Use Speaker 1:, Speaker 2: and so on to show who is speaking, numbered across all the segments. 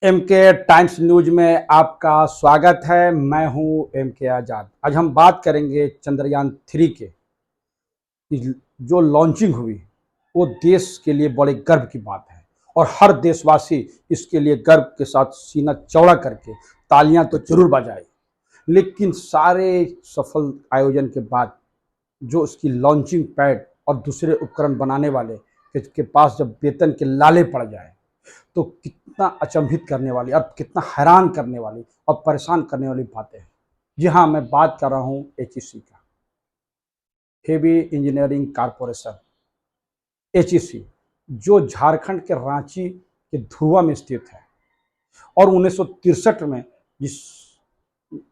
Speaker 1: M के times news में आपका स्वागत है। मैं हूं एम के आज़ाद। आज हम बात करेंगे चंद्रयान 3 के जो लॉन्चिंग हुई, वो देश के लिए बड़े गर्व की बात है और हर देशवासी इसके लिए गर्व के साथ सीना चौड़ा करके तालियां तो जरूर बजाए। लेकिन सारे सफल आयोजन के बाद जो उसकी लॉन्चिंग पैड और दूसरे उपकरण बनाने वाले के पास जब वेतन के लाले पड़ जाए तो कितना अचंभित करने वाली और कितना हैरान करने वाली और परेशान करने वाली बातें हैं। जी हाँ, मैं बात कर रहा हूँ एचईसी का, हेवी इंजीनियरिंग कारपोरेशन, एचईसी, जो झारखंड के रांची के धुर्वा में स्थित है और 1963 में जिस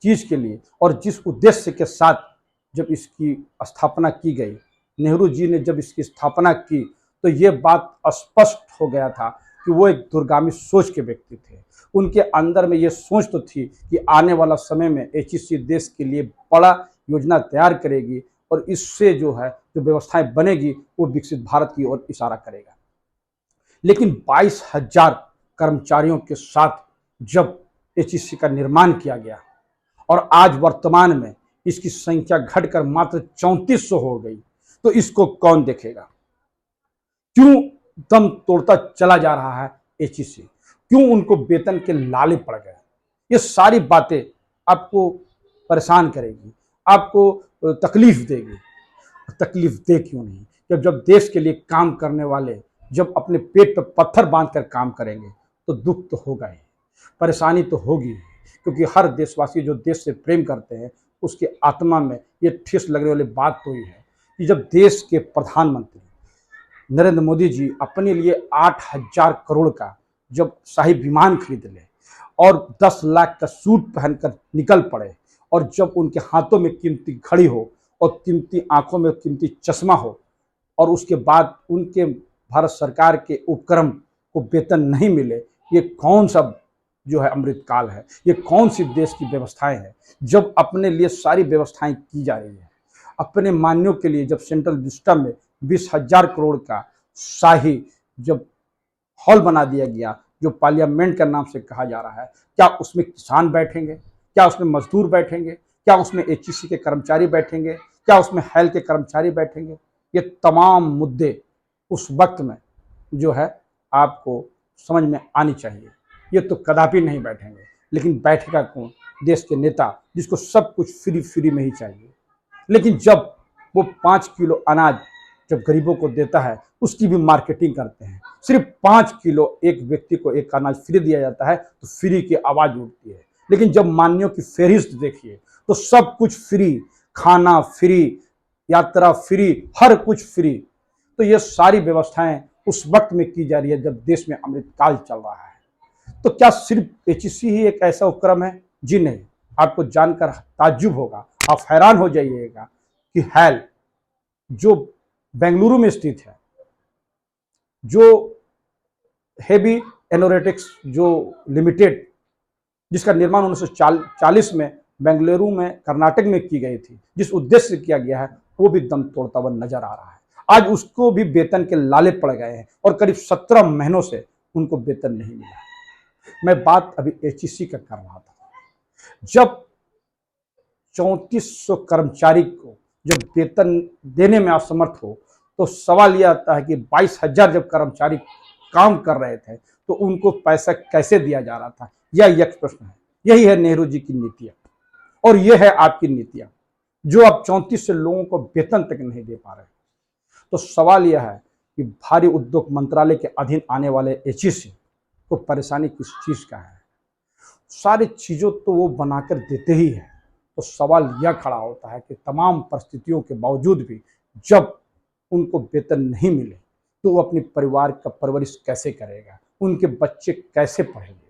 Speaker 1: चीज़ के लिए और जिस उद्देश्य के साथ जब इसकी स्थापना की गई, नेहरू जी ने जब इसकी स्थापना की तो ये बात स्पष्ट हो गया था कि वो एक दूरगामी सोच के व्यक्ति थे। उनके अंदर में ये सोच तो थी कि आने वाला समय में एचईसी देश के लिए बड़ा योजना तैयार करेगी और इससे जो है जो व्यवस्थाएं बनेगी वो विकसित भारत की ओर इशारा करेगा। लेकिन 22,000 कर्मचारियों के साथ जब एचईसी का निर्माण किया गया और आज वर्तमान में इसकी संख्या घटकर मात्र 3400 हो गई, तो इसको कौन देखेगा? क्यों दम तोड़ता चला जा रहा है एचईसी? क्यों उनको वेतन के लाले पड़ गए? ये सारी बातें आपको परेशान करेगी, आपको तकलीफ देगी। तकलीफ दे क्यों नहीं? जब देश के लिए काम करने वाले जब अपने पेट पर पत्थर बांधकर काम करेंगे तो दुख तो होगा ही, परेशानी तो होगी, क्योंकि हर देशवासी जो देश से प्रेम करते हैं उसकी आत्मा में ये ठेस लगने वाली बात तो ही है कि जब देश के प्रधानमंत्री नरेंद्र मोदी जी अपने लिए 8,000 करोड़ का जब शाही विमान खरीद ले और 10 लाख का सूट पहनकर निकल पड़े और जब उनके हाथों में कीमती घड़ी हो और कीमती आंखों में कीमती चश्मा हो और उसके बाद उनके भारत सरकार के उपक्रम को वेतन नहीं मिले, ये कौन सा जो है अमृतकाल है? ये कौन सी देश की व्यवस्थाएं हैं? जब अपने लिए सारी व्यवस्थाएं की जा रही है, अपने मान्यों के लिए जब सेंट्रल विस्टम में 20,000 करोड़ का शाही जब हॉल बना दिया गया जो पार्लियामेंट का नाम से कहा जा रहा है, क्या उसमें किसान बैठेंगे? क्या उसमें मजदूर बैठेंगे? क्या उसमें एचईसी के कर्मचारी बैठेंगे? क्या उसमें हेल के कर्मचारी बैठेंगे? ये तमाम मुद्दे उस वक्त में जो है आपको समझ में आनी चाहिए। ये तो कदापि नहीं बैठेंगे, लेकिन बैठेगा कौन? देश के नेता, जिसको सब कुछ फ्री फ्री में ही चाहिए। लेकिन जब वो 5 किलो अनाज जब गरीबों को देता है उसकी भी मार्केटिंग करते हैं। सिर्फ 5 किलो एक व्यक्ति को एक अनाज फ्री दिया जाता है तो फ्री की आवाज उठती है। लेकिन जब मान्यों की फेहरिस्त देखिए तो सब कुछ फ्री, खाना फ्री, यात्रा फ्री, हर कुछ फ्री। तो ये सारी व्यवस्थाएं उस वक्त में की जा रही है जब देश में अमृतकाल चल रहा है। तो क्या सिर्फ एचईसी ही एक ऐसा उपक्रम है? जी नहीं। आपको जानकर ताज्जुब होगा, आप हैरान हो जाइएगा कि हैल जो बेंगलुरु में स्थित है, जो हेवी एनोरेटिक्स जो लिमिटेड, जिसका निर्माण 1940 में बेंगलुरु में कर्नाटक में की गई थी, जिस उद्देश्य से किया गया है, वो भी दम तोड़ता हुआ नजर आ रहा है। आज उसको भी वेतन के लाले पड़ गए हैं और करीब 17 महीनों से उनको वेतन नहीं मिला। मैं बात अभी एचईसी का कर रहा था। जब 3400 कर्मचारी को जब वेतन देने में असमर्थ हो तो सवाल यह आता है कि 22,000 जब कर्मचारी काम कर रहे थे तो उनको पैसा कैसे दिया जा रहा था? यह एक प्रश्न है। यही है नेहरू जी की नीतियां और यह है आपकी नीतियां, जो आप 34 लोगों को वेतन तक नहीं दे पा रहे। तो सवाल यह है कि भारी उद्योग मंत्रालय के अधीन आने वाले एचईसी को परेशानी किस चीज का है? सारी चीजों तो वो बनाकर देते ही है। तो सवाल यह खड़ा होता है कि तमाम परिस्थितियों के बावजूद भी जब उनको वेतन नहीं मिले तो वो अपने परिवार का परवरिश कैसे करेगा? उनके बच्चे कैसे पढ़ेंगे?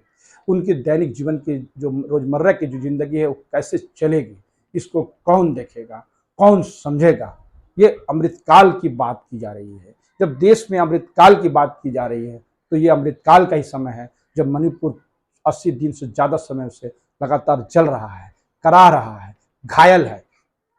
Speaker 1: उनके दैनिक जीवन की जो रोजमर्रा की जो जिंदगी है वो कैसे चलेगी? इसको कौन देखेगा, कौन समझेगा? ये अमृतकाल की बात की जा रही है। जब देश में अमृतकाल की बात की जा रही है तो ये अमृतकाल का ही समय है जब मणिपुर 80 दिन से ज़्यादा समय से लगातार जल रहा है, करा रहा है, घायल है,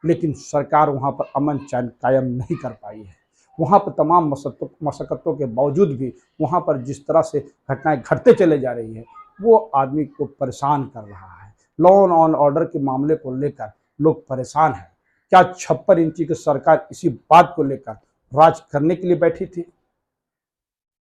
Speaker 1: लेकिन सरकार वहाँ पर अमन चैन कायम नहीं कर पाई है। वहाँ पर तमाम मशक्क़तों के बावजूद भी वहाँ पर जिस तरह से घटनाएं घटते चले जा रही है, वो आदमी को परेशान कर रहा है। लॉ एंड ऑर्डर के मामले को लेकर लोग परेशान हैं। क्या 56 इंची की सरकार इसी बात को लेकर राज करने के लिए बैठी थी?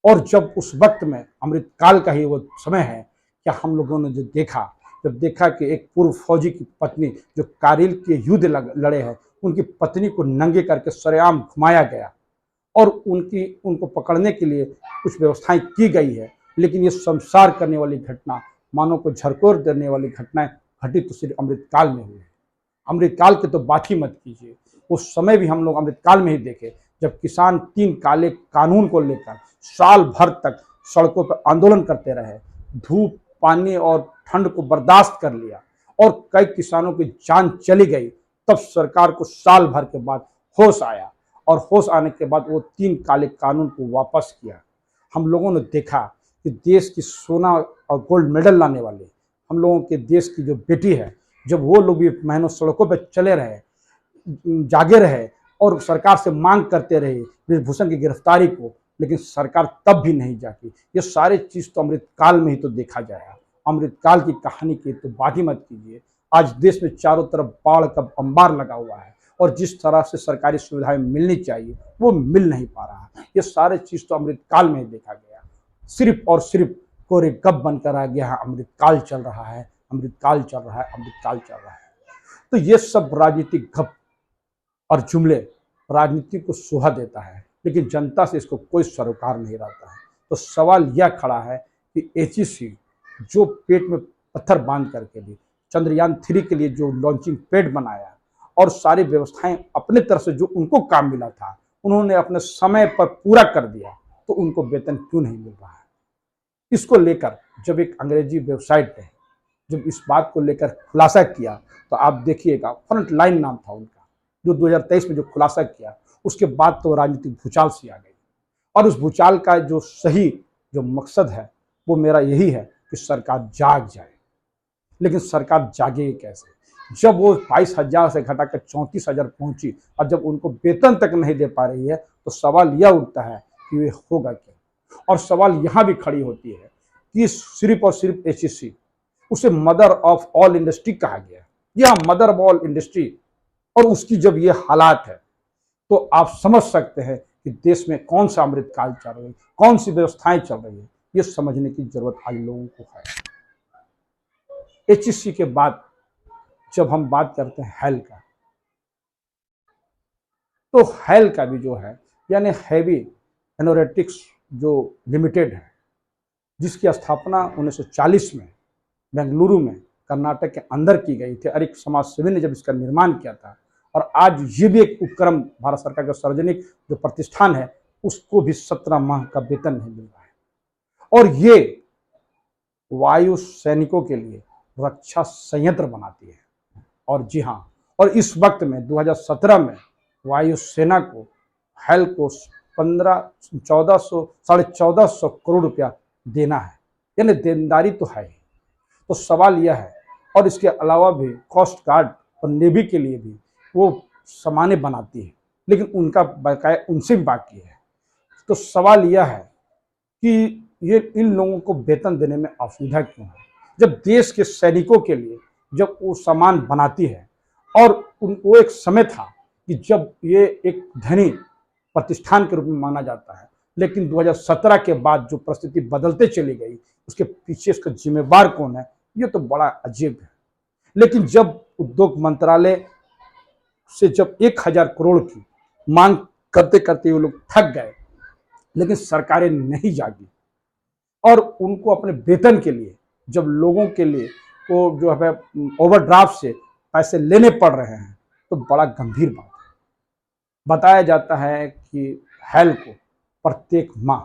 Speaker 1: और जब उस वक्त में अमृतकाल का ही वो समय है, क्या हम लोगों ने जो देखा, जब देखा कि एक पूर्व फौजी की पत्नी जो कारगिल के युद्ध लड़े हैं, उनकी पत्नी को नंगे करके सरेआम घुमाया गया और उनको पकड़ने के लिए कुछ व्यवस्थाएं की गई है, लेकिन ये संसार करने वाली घटना, मानव को झकझोर देने वाली घटनाएं घटी तो सिर्फ अमृतकाल में हुई है। अमृतकाल की तो बात ही मत कीजिए। उस समय भी हम लोग अमृतकाल में ही देखे जब किसान 3 काले कानून को लेकर साल भर तक सड़कों पर आंदोलन करते रहे, धूप पानी और ठंड को बर्दाश्त कर लिया और कई किसानों की जान चली गई। तब सरकार को साल भर के बाद होश आया और होश आने के बाद वो 3 काले कानून को वापस किया। हम लोगों ने देखा कि देश की सोना और गोल्ड मेडल लाने वाले हम लोगों के देश की जो बेटी है, जब वो लोग भी महीनों सड़कों पर चले रहे, जागे रहे और सरकार से मांग करते रहे ब्रिजभूषण की गिरफ्तारी को, लेकिन सरकार तब भी नहीं जागी। ये सारे चीज तो अमृतकाल में ही तो देखा जाएगा। अमृतकाल की कहानी की तो बात ही मत कीजिए। आज देश में चारों तरफ बाढ़ का अंबार लगा हुआ है और जिस तरह से सरकारी सुविधाएं मिलनी चाहिए वो मिल नहीं पा रहा है। ये सारे चीज तो अमृतकाल में ही देखा गया। सिर्फ और सिर्फ कोरे गप बनकर आ गया है, अमृतकाल चल रहा है, अमृतकाल चल रहा है, अमृतकाल चल रहा है। तो ये सब राजनीतिक गप और जुमले राजनीति को शोभा देता है, लेकिन जनता से इसको कोई सरोकार नहीं रहता है। तो सवाल यह खड़ा है कि एचईसी जो पेट में पत्थर बांध करके भी चंद्रयान 3 के लिए जो लॉन्चिंग पैड बनाया और सारी व्यवस्थाएं अपने तरफ से जो उनको काम मिला था उन्होंने अपने समय पर पूरा कर दिया, तो उनको वेतन क्यों नहीं मिल रहा है? इसको लेकर जब एक अंग्रेजी वेबसाइट ने जब इस बात को लेकर खुलासा किया, तो आप देखिएगा, फ्रंट लाइन नाम था उनका, जो 2023 में जो खुलासा किया, उसके बाद तो राजनीतिक भूचाल सी आ गई। और उस भूचाल का जो सही जो मकसद है वो मेरा यही है कि सरकार जाग जाए। लेकिन सरकार जागे कैसे जब वो 22,000 से घटाकर 34,000 पहुंची और जब उनको वेतन तक नहीं दे पा रही है? तो सवाल यह उठता है कि ये होगा क्या। और सवाल यहाँ भी खड़ी होती है कि सिर्फ और सिर्फ एचईसी, उसे मदर ऑफ ऑल इंडस्ट्री कहा गया, यह मदर ऑफ ऑल इंडस्ट्री, और उसकी जब ये हालात है तो आप समझ सकते हैं कि देश में कौन सा अमृतकाल चल रही है, कौन सी व्यवस्थाएं चल रही है। ये समझने की जरूरत आज लोगों को है। एचईसी के बाद जब हम बात करते हैं हेल का, तो हेल का भी जो है यानी हैवी एनोरेटिक्स जो लिमिटेड है, जिसकी स्थापना 1940 में बेंगलुरु में कर्नाटक के अंदर की गई थी और एक समाजसेवी ने जब इसका निर्माण किया था। और आज ये भी एक उपक्रम भारत सरकार का सार्वजनिक जो प्रतिष्ठान है उसको भी 17 माह का वेतन नहीं मिल रहा है। और ये वायु सैनिकों के लिए रक्षा संयंत्र बनाती है। और जी हाँ, और इस वक्त में 2017 में वायुसेना को हेल को 1400 करोड़ रुपया देना है, यानी देनदारी तो है ही। तो सवाल यह है, और इसके अलावा भी कोस्ट गार्ड और नेवी के लिए भी वो सामान्य बनाती है, लेकिन उनका बकाया उनसे भी बाकी है। तो सवाल यह है कि ये इन लोगों को वेतन देने में असुविधा क्यों है, जब देश के सैनिकों के लिए जब वो सामान बनाती है। और वो एक समय था कि जब ये एक धनी प्रतिष्ठान के रूप में माना जाता है, लेकिन 2017 के बाद जो परिस्थिति बदलते चली गई, उसके पीछे इसका जिम्मेवार कौन है, ये तो बड़ा अजीब है। लेकिन जब उद्योग मंत्रालय से जब 1,000 करोड़ की मांग करते करते वो लोग थक गए, लेकिन सरकारें नहीं जागी और उनको अपने वेतन के लिए जब लोगों के लिए वो जो है ओवरड्राफ्ट से पैसे लेने पड़ रहे हैं, तो बड़ा गंभीर बात है। बताया जाता है कि हेल को प्रत्येक माह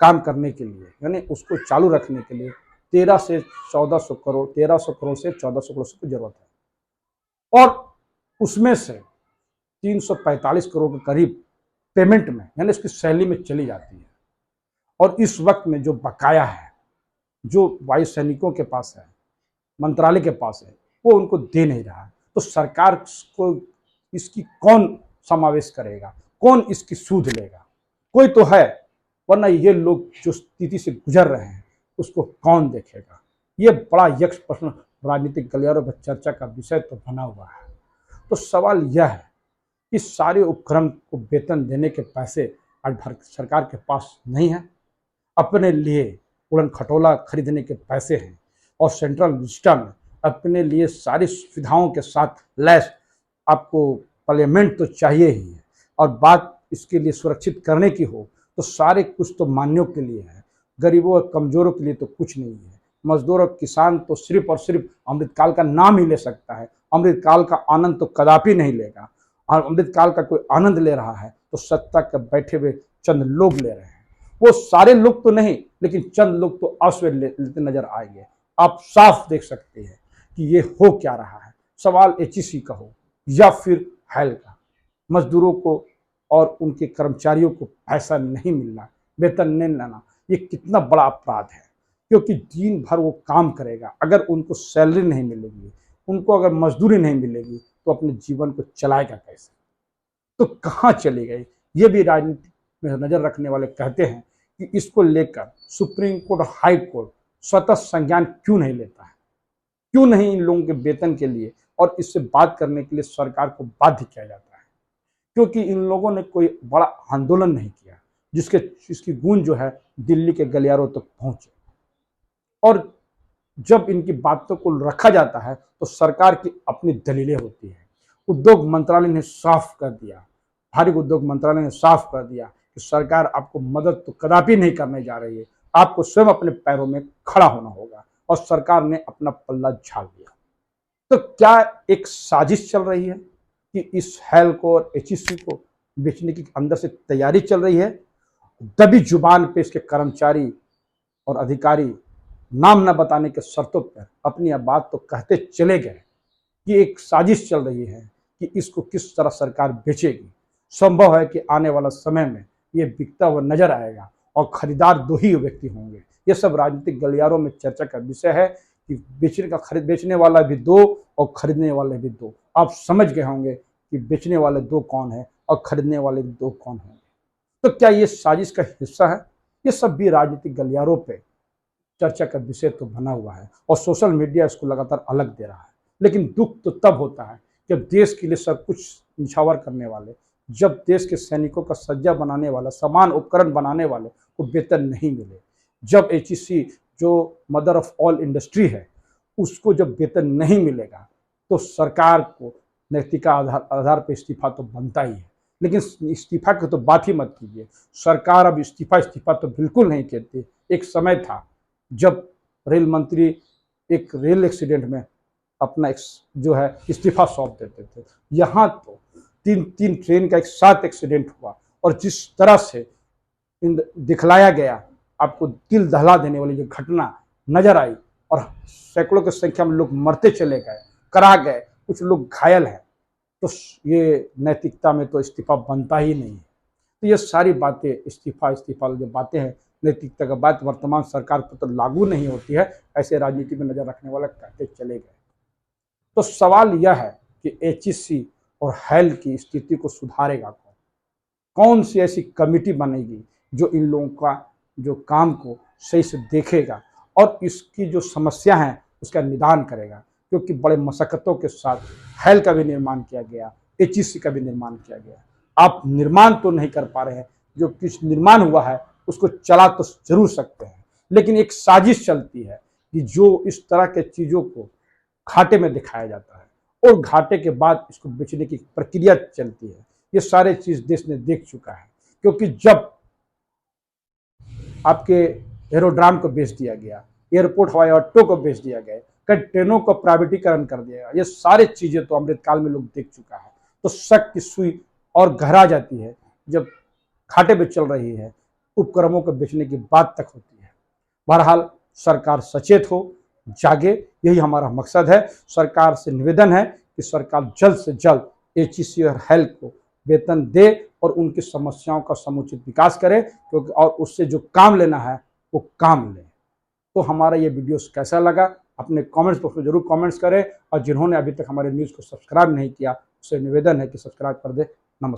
Speaker 1: काम करने के लिए, यानी उसको चालू रखने के लिए 1300 से 1400 करोड़, 1300 करोड़ से 1400 करोड़ की जरूरत है। और उसमें से 345 करोड़ के करीब पेमेंट में, यानी उसकी सैलरी में चली जाती है। और इस वक्त में जो बकाया है, जो वायु सैनिकों के पास है, मंत्रालय के पास है, वो उनको दे नहीं रहा है। तो सरकार को इसकी कौन समावेश करेगा, कौन इसकी सूद लेगा? कोई तो है, वरना ये लोग जो स्थिति से गुजर रहे हैं उसको कौन देखेगा? ये बड़ा यक्ष प्रश्न राजनीतिक गलियारों पर चर्चा का विषय तो बना हुआ है। तो सवाल यह है कि सारे उपक्रम को वेतन देने के पैसे आज भारत सरकार के पास नहीं है। अपने लिए उड़न खटोला खरीदने के पैसे हैं और सेंट्रल विस्टा में अपने लिए सारी सुविधाओं के साथ लैस आपको पार्लियामेंट तो चाहिए ही है, और बात इसके लिए सुरक्षित करने की हो तो सारे कुछ तो मान्यों के लिए है, गरीबों और कमजोरों के लिए तो कुछ नहीं है। मजदूर और किसान तो सिर्फ और सिर्फ अमृतकाल का नाम ही ले सकता है, अमृतकाल का आनंद तो कदापि नहीं लेगा। और अमृतकाल का कोई आनंद ले रहा है तो सत्ता के बैठे हुए चंद लोग ले रहे हैं। वो सारे लोग तो नहीं, लेकिन चंद लोग तो अवश्य लेते नजर आएंगे। आप साफ देख सकते हैं कि ये हो क्या रहा है। सवाल एचईसी का हो या फिर हैल का, मजदूरों को और उनके कर्मचारियों को पैसा नहीं मिलना, वेतन नहीं लेना, ये कितना बड़ा अपराध है। क्योंकि दिन भर वो काम करेगा, अगर उनको सैलरी नहीं मिलेगी, उनको अगर मजदूरी नहीं मिलेगी तो अपने जीवन को चलाएगा कैसे? तो कहाँ चले गए? ये भी राजनीति में नजर रखने वाले कहते हैं कि इसको लेकर सुप्रीम कोर्ट और हाई कोर्ट स्वतः संज्ञान क्यों नहीं लेता है? क्यों नहीं इन लोगों के वेतन के लिए और इससे बात करने के लिए सरकार को बाध्य किया जाता है? क्योंकि इन लोगों ने कोई बड़ा आंदोलन नहीं किया जिसकी गूंज जो है दिल्ली के गलियारों तक पहुंचे। और जब इनकी बातों को रखा जाता है तो सरकार की अपनी दलीलें होती है। उद्योग मंत्रालय ने साफ कर दिया, भारी उद्योग मंत्रालय ने साफ कर दिया कि सरकार आपको मदद तो कदापि नहीं करने जा रही है, आपको स्वयं अपने पैरों में खड़ा होना होगा। और सरकार ने अपना पल्ला झाड़ दिया। तो क्या एक साजिश चल रही है कि इस हैल को और एचईसी को बेचने की अंदर से तैयारी चल रही है? दबी जुबान पे इसके कर्मचारी और अधिकारी नाम न बताने के शर्तों पर अपनी बात तो कहते चले गए कि एक साजिश चल रही है कि इसको किस तरह सरकार बेचेगी। संभव है कि आने वाला समय में ये बिकता हुआ नजर आएगा और खरीदार दो ही व्यक्ति होंगे। ये सब राजनीतिक गलियारों में चर्चा का विषय है कि बेचने वाला भी दो और खरीदने वाले भी दो। आप समझ गए होंगे कि बेचने वाले दो कौन है और खरीदने वाले दो कौन होंगे। तो क्या ये साजिश का हिस्सा है? ये सब भी राजनीतिक गलियारों पे चर्चा का विषय तो बना हुआ है और सोशल मीडिया इसको लगातार अलग दे रहा है। लेकिन दुख तो तब होता है जब देश के लिए सब कुछ निछावर करने वाले, जब देश के सैनिकों का सज्जा बनाने वाला, सामान उपकरण बनाने वाले को वेतन नहीं मिले, जब एचईसी जो मदर ऑफ ऑल इंडस्ट्री है उसको जब वेतन नहीं मिलेगा तो सरकार को नैतिक आधार पर इस्तीफा तो बनता ही है। लेकिन इस्तीफा की तो बात ही मत कीजिए। सरकार अब इस्तीफा तो बिल्कुल नहीं कहती। एक समय था जब रेल मंत्री एक रेल एक्सीडेंट में अपना जो है इस्तीफा सौंप देते थे। यहाँ तो तीन ट्रेन का एक साथ एक्सीडेंट हुआ और जिस तरह से दिखलाया गया, आपको दिल दहला देने वाली जो घटना नजर आई और सैकड़ों की संख्या में लोग मरते चले गए, करा गए, कुछ लोग घायल हैं, तो ये नैतिकता में तो इस्तीफा बनता ही नहीं है। तो ये सारी बातें इस्तीफा जो बातें हैं, नैतिकता का बात वर्तमान सरकार पर तो लागू नहीं होती है, ऐसे राजनीति में नजर रखने वाले कहते चले गए। तो सवाल यह है कि एचईसी और हैल की स्थिति को सुधारेगा कौन? कौन सी ऐसी कमेटी बनेगी जो इन लोगों का जो काम को सही से देखेगा और इसकी जो समस्या है उसका निदान करेगा? क्योंकि बड़े मशक्कतों के साथ हैल का भी निर्माण किया गया, एचईसी का भी निर्माण किया गया। आप निर्माण तो नहीं कर पा रहे हैं, जो कुछ निर्माण हुआ है उसको चला तो जरूर सकते हैं, लेकिन एक साजिश चलती है कि जो इस तरह के चीज़ों को घाटे में दिखाया जाता है और घाटे के बाद इसको बेचने की प्रक्रिया चलती है। ये सारे चीज़ देश ने देख चुका है। क्योंकि जब आपके एरोड्राम को बेच दिया गया, एयरपोर्ट हवाई अड्डों को बेच दिया गया, कई ट्रेनों को प्राइवेटीकरण कर दिया गया, ये सारे चीज़ें तो अमृतकाल में लोग देख चुका है। तो शक की सुई और गहरा जाती है जब घाटे में चल रही है, उपक्रमों को बेचने की बात तक होती है। बहरहाल सरकार सचेत हो, जागे, यही हमारा मकसद है। सरकार से निवेदन है कि सरकार जल्द से जल्द एचईसी और हैल को वेतन दे और उनकी समस्याओं का समुचित विकास करे, क्योंकि और उससे जो काम लेना है वो काम ले। तो हमारा ये वीडियो कैसा लगा अपने कमेंट्स बॉक्स में जरूर कमेंट्स करें और जिन्होंने अभी तक हमारे न्यूज़ को सब्सक्राइब नहीं किया उससे निवेदन है कि सब्सक्राइब कर दे। नमस्कार।